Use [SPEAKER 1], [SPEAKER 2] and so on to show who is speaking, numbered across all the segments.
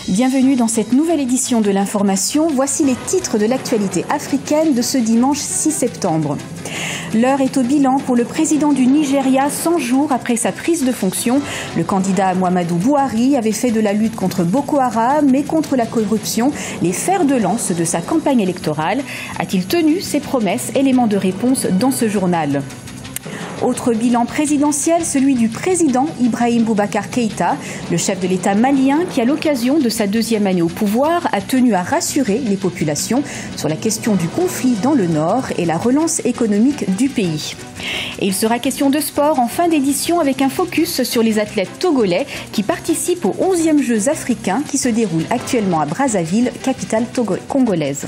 [SPEAKER 1] Bienvenue dans cette nouvelle édition de l'information. Voici les titres de l'actualité africaine de ce dimanche 6 septembre. L'heure est au bilan pour le président du Nigeria 100 jours après sa prise de fonction. Le candidat Muhammadu Buhari avait fait de la lutte contre Boko Haram et contre la corruption les fers de lance de sa campagne électorale. A-t-il tenu ses promesses? Élément de réponse dans ce journal. Autre bilan présidentiel, celui du président Ibrahim Boubacar Keïta, le chef de l'État malien qui, à l'occasion de sa deuxième année au pouvoir, a tenu à rassurer les populations sur la question du conflit dans le Nord et la relance économique du pays. Et il sera question de sport en fin d'édition avec un focus sur les athlètes togolais qui participent aux 11e Jeux africains qui se déroulent actuellement à Brazzaville, capitale congolaise.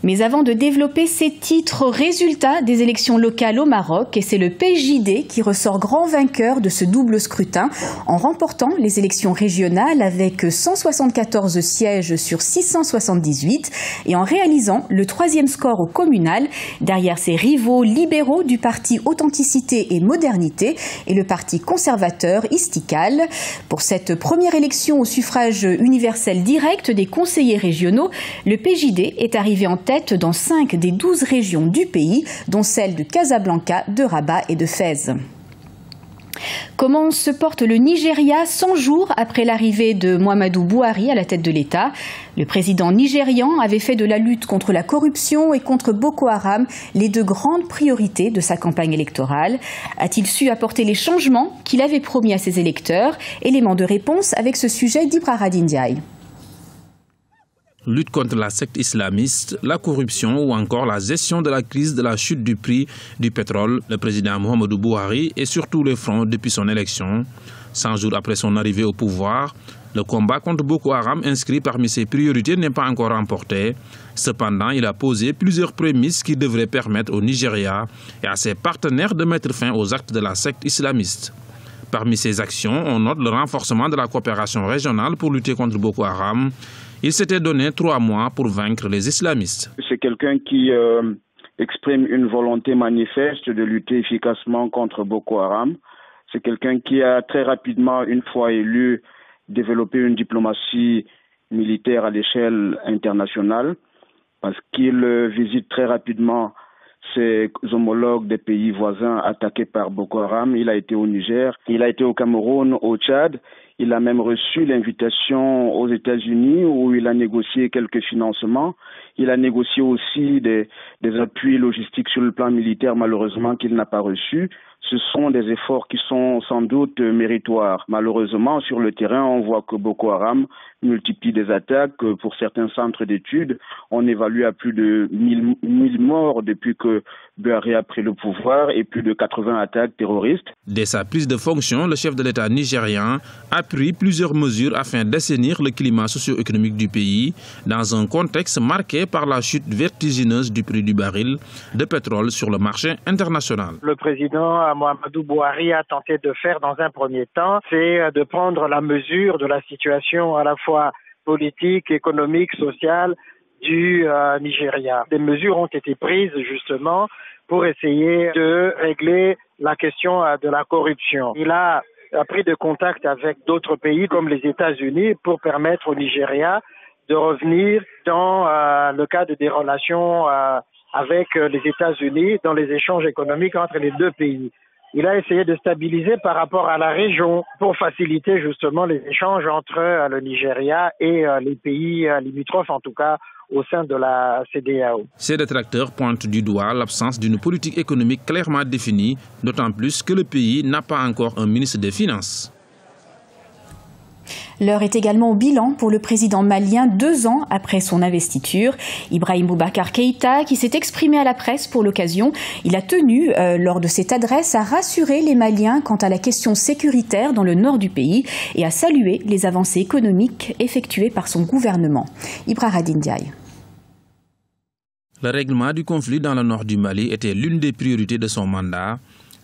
[SPEAKER 1] Mais avant de développer ces titres, résultats des élections locales au Maroc, et c'est le PJD qui ressort grand vainqueur de ce double scrutin en remportant les élections régionales avec 174 sièges sur 678 et en réalisant le 3e score au communal derrière ses rivaux libéraux du parti Authenticité et Modernité et le parti conservateur Istiqlal. Pour cette première élection au suffrage universel direct des conseillers régionaux, le PJD est arrivé en tête dans 5 des 12 régions du pays, dont celles de Casablanca, de Rabat et de Fès. Comment se porte le Nigeria 100 jours après l'arrivée de Muhammadu Buhari à la tête de l'État? Le président nigérian avait fait de la lutte contre la corruption et contre Boko Haram les deux grandes priorités de sa campagne électorale. A-t-il su apporter les changements qu'il avait promis à ses électeurs? Élément de réponse avec ce sujet d'Ibrahim Ndiaye.
[SPEAKER 2] Lutte contre la secte islamiste, la corruption ou encore la gestion de la crise de la chute du prix du pétrole, le président Muhammadu Buhari est sur tous les fronts depuis son élection. 100 jours après son arrivée au pouvoir, le combat contre Boko Haram inscrit parmi ses priorités n'est pas encore remporté. Cependant, il a posé plusieurs prémices qui devraient permettre au Nigeria et à ses partenaires de mettre fin aux actes de la secte islamiste. Parmi ces actions, on note le renforcement de la coopération régionale pour lutter contre Boko Haram. Il s'était donné 3 mois pour vaincre les islamistes.
[SPEAKER 3] C'est quelqu'un qui exprime une volonté manifeste de lutter efficacement contre Boko Haram. C'est quelqu'un qui a très rapidement, une fois élu, développé une diplomatie militaire à l'échelle internationale parce qu'il visite très rapidement ses homologues des pays voisins attaqués par Boko Haram. Il a été au Niger, il a été au Cameroun, au Tchad. Il a même reçu l'invitation aux États-Unis où il a négocié quelques financements. Il a négocié aussi des appuis logistiques sur le plan militaire, malheureusement, qu'il n'a pas reçus. Ce sont des efforts qui sont sans doute méritoires. Malheureusement, sur le terrain, on voit que Boko Haram multiplie des attaques. Pour certains centres d'études, on évalue à plus de 1000 morts depuis que Buhari a pris le pouvoir et plus de 80 attaques terroristes.
[SPEAKER 2] Dès sa prise de fonction, le chef de l'État nigérian a pris plusieurs mesures afin d'assainir le climat socio-économique du pays dans un contexte marqué par la chute vertigineuse du prix du baril de pétrole sur le marché international.
[SPEAKER 4] Le président Muhammadu Buhari a tenté de faire dans un premier temps, c'est de prendre la mesure de la situation à la fois politique, économique, sociale du Nigeria. Des mesures ont été prises justement pour essayer de régler la question de la corruption. Il a pris de contact avec d'autres pays comme les États-Unis pour permettre au Nigeria de revenir dans le cadre des relations avec les États-Unis dans les échanges économiques entre les deux pays. Il a essayé de stabiliser par rapport à la région pour faciliter justement les échanges entre le Nigeria et les pays limitrophes, en tout cas au sein de la CEDEAO.
[SPEAKER 2] Ces détracteurs pointent du doigt l'absence d'une politique économique clairement définie, d'autant plus que le pays n'a pas encore un ministre des Finances.
[SPEAKER 1] L'heure est également au bilan pour le président malien 2 ans après son investiture. Ibrahim Boubacar Keïta, qui s'est exprimé à la presse pour l'occasion, il a tenu, lors de cette adresse, à rassurer les Maliens quant à la question sécuritaire dans le nord du pays et à saluer les avancées économiques effectuées par son gouvernement. Ibrahim Ndiaye.
[SPEAKER 2] Le règlement du conflit dans le nord du Mali était l'une des priorités de son mandat.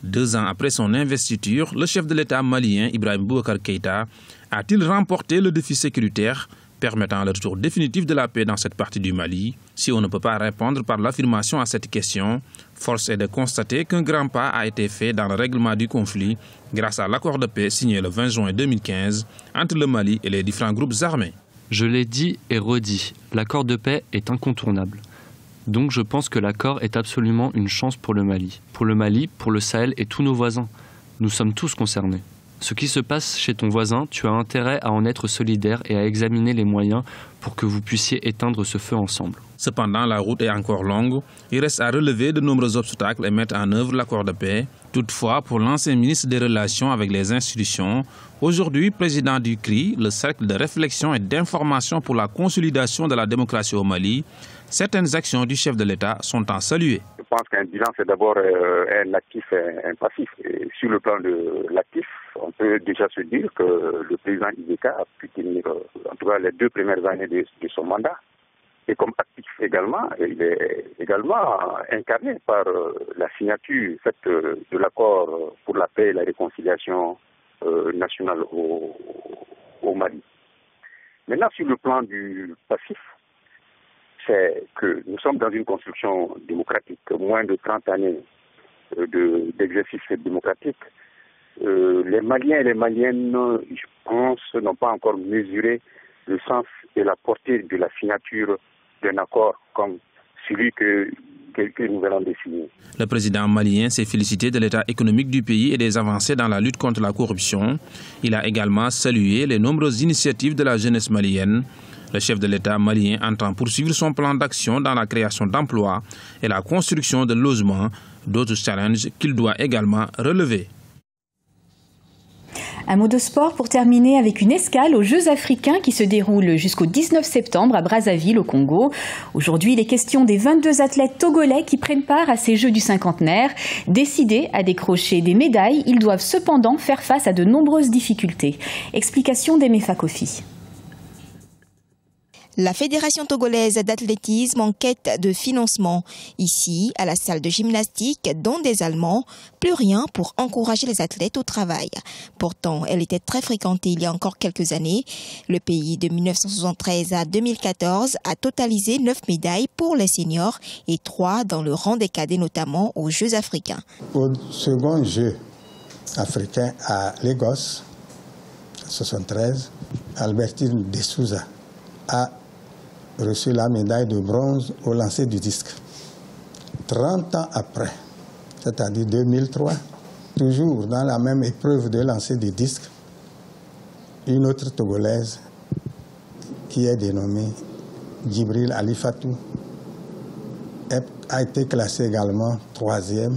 [SPEAKER 2] 2 ans après son investiture, le chef de l'État malien, Ibrahim Boubacar Keïta, a-t-il remporté le défi sécuritaire? permettant le retour définitif de la paix dans cette partie du Mali. Si on ne peut pas répondre par l'affirmation à cette question, force est de constater qu'un grand pas a été fait dans le règlement du conflit grâce à l'accord de paix signé le 20 juin 2015 entre le Mali et les différents groupes armés.
[SPEAKER 5] Je l'ai dit et redit, l'accord de paix est incontournable. Donc je pense que l'accord est absolument une chance pour le Mali, pour le Sahel et tous nos voisins. Nous sommes tous concernés. Ce qui se passe chez ton voisin, tu as intérêt à en être solidaire et à examiner les moyens pour que vous puissiez éteindre ce feu ensemble.
[SPEAKER 2] Cependant, la route est encore longue. Il reste à relever de nombreux obstacles et mettre en œuvre l'accord de paix. Toutefois, pour l'ancien ministre des Relations avec les institutions, aujourd'hui président du CRI, le cercle de réflexion et d'information pour la consolidation de la démocratie au Mali, certaines actions du chef de l'État sont à saluer.
[SPEAKER 6] Je pense qu'un bilan, c'est d'abord un actif et un passif. Et sur le plan de l'actif, on peut déjà se dire que le président IBK a pu tenir, en tout cas les 2 premières années de son mandat. Et comme actif également, il est également incarné par la signature faite de l'accord pour la paix et la réconciliation nationale au Mali. Maintenant, sur le plan du passif, c'est que nous sommes dans une construction démocratique, moins de 30 années d'exercice démocratique. Les Maliens et les Maliennes, je pense, n'ont pas encore mesuré le sens et la portée de la signature d'un accord comme celui que nous allons désigner.
[SPEAKER 2] Le président malien s'est félicité de l'état économique du pays et des avancées dans la lutte contre la corruption. Il a également salué les nombreuses initiatives de la jeunesse malienne. Le chef de l'État malien entend poursuivre son plan d'action dans la création d'emplois et la construction de logements, d'autres challenges qu'il doit également relever.
[SPEAKER 1] Un mot de sport pour terminer avec une escale aux Jeux africains qui se déroulent jusqu'au 19 septembre à Brazzaville au Congo. Aujourd'hui, il est question des 22 athlètes togolais qui prennent part à ces Jeux du cinquantenaire. Décidés à décrocher des médailles, ils doivent cependant faire face à de nombreuses difficultés. Explication d'Emefa Kofi.
[SPEAKER 7] La Fédération togolaise d'athlétisme en quête de financement. Ici, à la salle de gymnastique, dont des Allemands, plus rien pour encourager les athlètes au travail. Pourtant, elle était très fréquentée il y a encore quelques années. Le pays de 1973 à 2014 a totalisé 9 médailles pour les seniors et 3 dans le rang des cadets, notamment aux Jeux africains.
[SPEAKER 8] Au second Jeu africain à Lagos, 1973, Albertine de Souza a reçu la médaille de bronze au lancer du disque. 30 ans après, c'est-à-dire 2003, toujours dans la même épreuve de lancer du disque, une autre Togolaise qui est dénommée Djibril Ali Fatou a été classée également 3e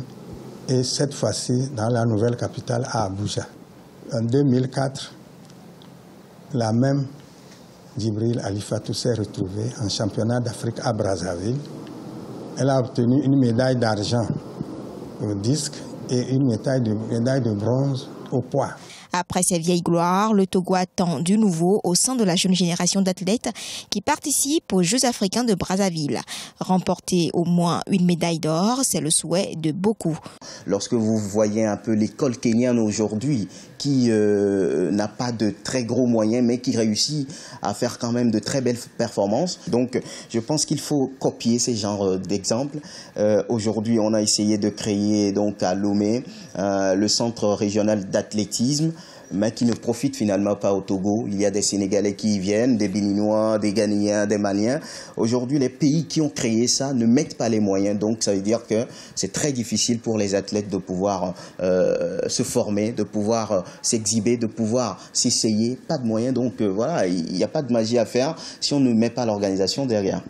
[SPEAKER 8] et cette fois-ci dans la nouvelle capitale à Abuja. En 2004, la même Djibril Ali Fatou s'est retrouvée en championnat d'Afrique à Brazzaville. Elle a obtenu une médaille d'argent au disque et une médaille de bronze au poids.
[SPEAKER 7] Après ces vieilles gloires, le Togo attend du nouveau au sein de la jeune génération d'athlètes qui participent aux Jeux africains de Brazzaville. Remporter au moins une médaille d'or, c'est le souhait de beaucoup.
[SPEAKER 9] Lorsque vous voyez un peu l'école kenyane aujourd'hui, qui n'a pas de très gros moyens, mais qui réussit à faire quand même de très belles performances. Donc, je pense qu'il faut copier ces genres d'exemples. Aujourd'hui, on a essayé de créer donc à Lomé le centre régional d'athlétisme, mais qui ne profite finalement pas au Togo. Il y a des Sénégalais qui y viennent, des Béninois, des Ghanéens, des Maliens. Aujourd'hui, les pays qui ont créé ça ne mettent pas les moyens. Donc, ça veut dire que c'est très difficile pour les athlètes de pouvoir se former, de pouvoir s'exhiber, de pouvoir s'essayer. Pas de moyens. Donc, voilà, il n'y a pas de magie à faire si on ne met pas l'organisation derrière.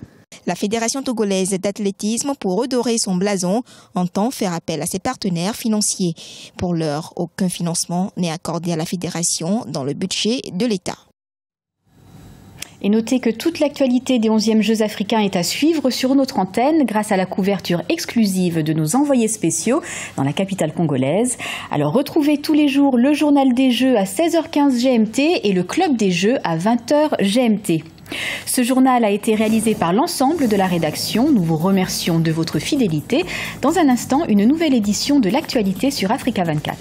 [SPEAKER 7] La Fédération togolaise d'athlétisme, pour redorer son blason, entend faire appel à ses partenaires financiers. Pour l'heure, aucun financement n'est accordé à la Fédération dans le budget de l'État.
[SPEAKER 1] Et notez que toute l'actualité des 11e Jeux africains est à suivre sur notre antenne grâce à la couverture exclusive de nos envoyés spéciaux dans la capitale congolaise. Alors retrouvez tous les jours le journal des Jeux à 16h15 GMT et le club des Jeux à 20h GMT. Ce journal a été réalisé par l'ensemble de la rédaction. Nous vous remercions de votre fidélité. Dans un instant, une nouvelle édition de l'actualité sur Africa 24.